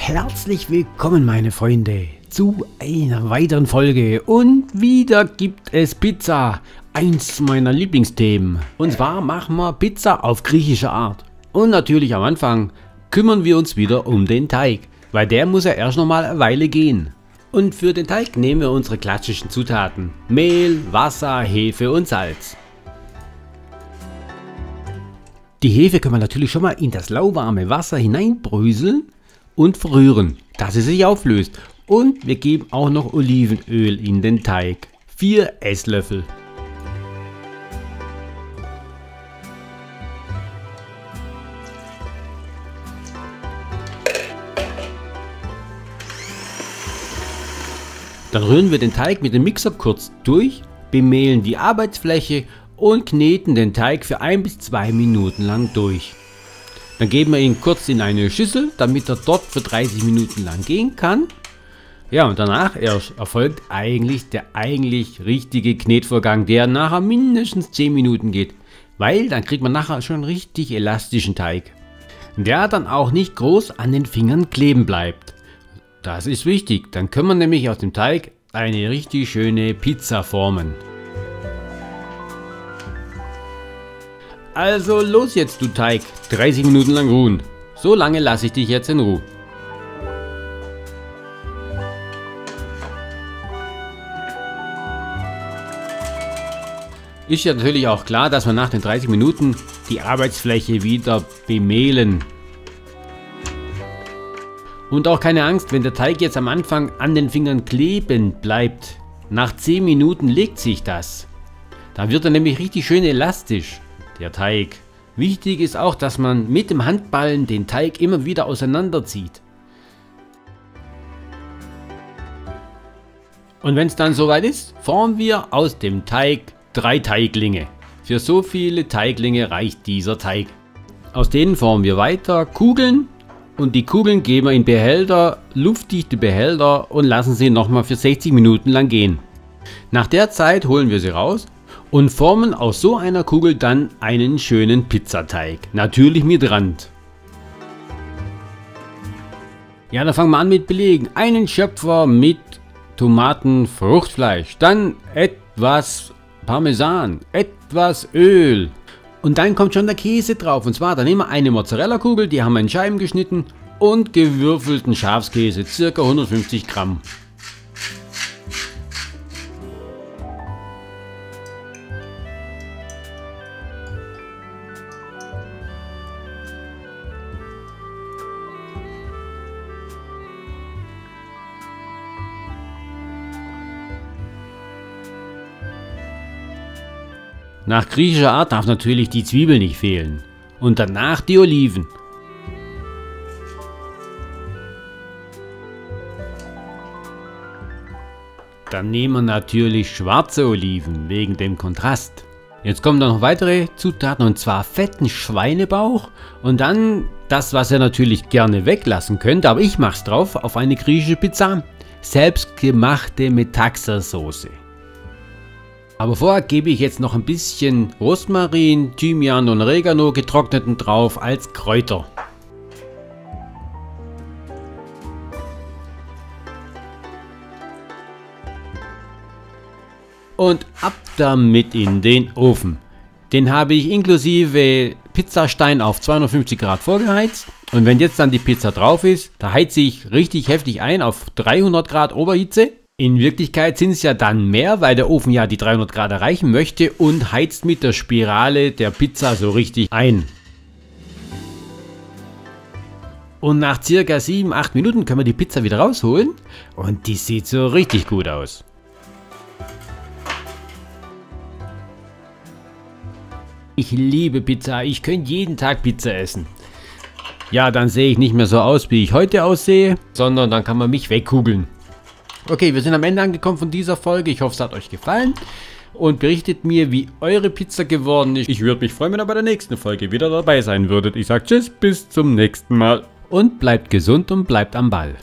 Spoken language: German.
Herzlich willkommen, meine Freunde, zu einer weiteren Folge. Und wieder gibt es Pizza, eins meiner Lieblingsthemen. Und zwar machen wir Pizza auf griechische Art. Und natürlich am Anfang kümmern wir uns wieder um den Teig, weil der muss ja erst noch mal eine Weile gehen. Und für den Teig nehmen wir unsere klassischen Zutaten: Mehl, Wasser, Hefe und Salz. Die Hefe können wir natürlich schon mal in das lauwarme Wasser hineinbröseln und verrühren, dass sie sich auflöst. Und wir geben auch noch Olivenöl in den Teig. 4 Esslöffel. Dann rühren wir den Teig mit dem Mixer kurz durch, bemehlen die Arbeitsfläche und kneten den Teig für 1 bis 2 Minuten lang durch. Dann geben wir ihn kurz in eine Schüssel, damit er dort für 30 Minuten lang gehen kann. Ja, und danach erst erfolgt der eigentlich richtige Knetvorgang, der nachher mindestens 10 Minuten geht. Weil dann kriegt man nachher schon richtig elastischen Teig, der dann auch nicht groß an den Fingern kleben bleibt. Das ist wichtig, dann können wir nämlich aus dem Teig eine richtig schöne Pizza formen. Also los jetzt, du Teig, 30 Minuten lang ruhen. So lange lasse ich dich jetzt in Ruhe. Ist ja natürlich auch klar, dass wir nach den 30 Minuten die Arbeitsfläche wieder bemehlen. Und auch keine Angst, wenn der Teig jetzt am Anfang an den Fingern kleben bleibt. Nach 10 Minuten legt sich das. Dann wird er nämlich richtig schön elastisch, der Teig. Wichtig ist auch, dass man mit dem Handballen den Teig immer wieder auseinanderzieht. Und wenn es dann soweit ist, formen wir aus dem Teig 3 Teiglinge. Für so viele Teiglinge reicht dieser Teig. Aus denen formen wir weiter Kugeln. Und die Kugeln geben wir in Behälter, luftdichte Behälter, und lassen sie nochmal für 60 Minuten lang gehen. Nach der Zeit holen wir sie raus und formen aus so einer Kugel dann einen schönen Pizzateig. Natürlich mit Rand. Ja, dann fangen wir an mit Belegen. Einen Schöpfer mit Tomaten, Fruchtfleisch, dann etwas Parmesan, etwas Öl. Und dann kommt schon der Käse drauf, und zwar dann nehmen wir eine Mozzarella-Kugel, die haben wir in Scheiben geschnitten, und gewürfelten Schafskäse, ca. 150 Gramm. Nach griechischer Art darf natürlich die Zwiebel nicht fehlen. Und danach die Oliven. Dann nehmen wir natürlich schwarze Oliven, wegen dem Kontrast. Jetzt kommen da noch weitere Zutaten, und zwar fetten Schweinebauch. Und dann das, was ihr natürlich gerne weglassen könnt, aber ich mache es drauf, auf eine griechische Pizza: selbstgemachte Metaxa-Soße. Aber vorher gebe ich jetzt noch ein bisschen Rosmarin, Thymian und Oregano getrockneten drauf als Kräuter. Und ab damit in den Ofen. Den habe ich inklusive Pizzastein auf 250 Grad vorgeheizt. Und wenn jetzt dann die Pizza drauf ist, da heize ich richtig heftig ein auf 300 Grad Oberhitze. In Wirklichkeit sind es ja dann mehr, weil der Ofen ja die 300 Grad erreichen möchte, und heizt mit der Spirale der Pizza so richtig ein. Und nach circa 7-8 Minuten können wir die Pizza wieder rausholen, und die sieht so richtig gut aus. Ich liebe Pizza, ich könnte jeden Tag Pizza essen. Ja, dann sehe ich nicht mehr so aus, wie ich heute aussehe, sondern dann kann man mich wegkugeln. Okay, wir sind am Ende angekommen von dieser Folge. Ich hoffe, es hat euch gefallen. Und berichtet mir, wie eure Pizza geworden ist. Ich würde mich freuen, wenn ihr bei der nächsten Folge wieder dabei sein würdet. Ich sage tschüss, bis zum nächsten Mal. Und bleibt gesund und bleibt am Ball.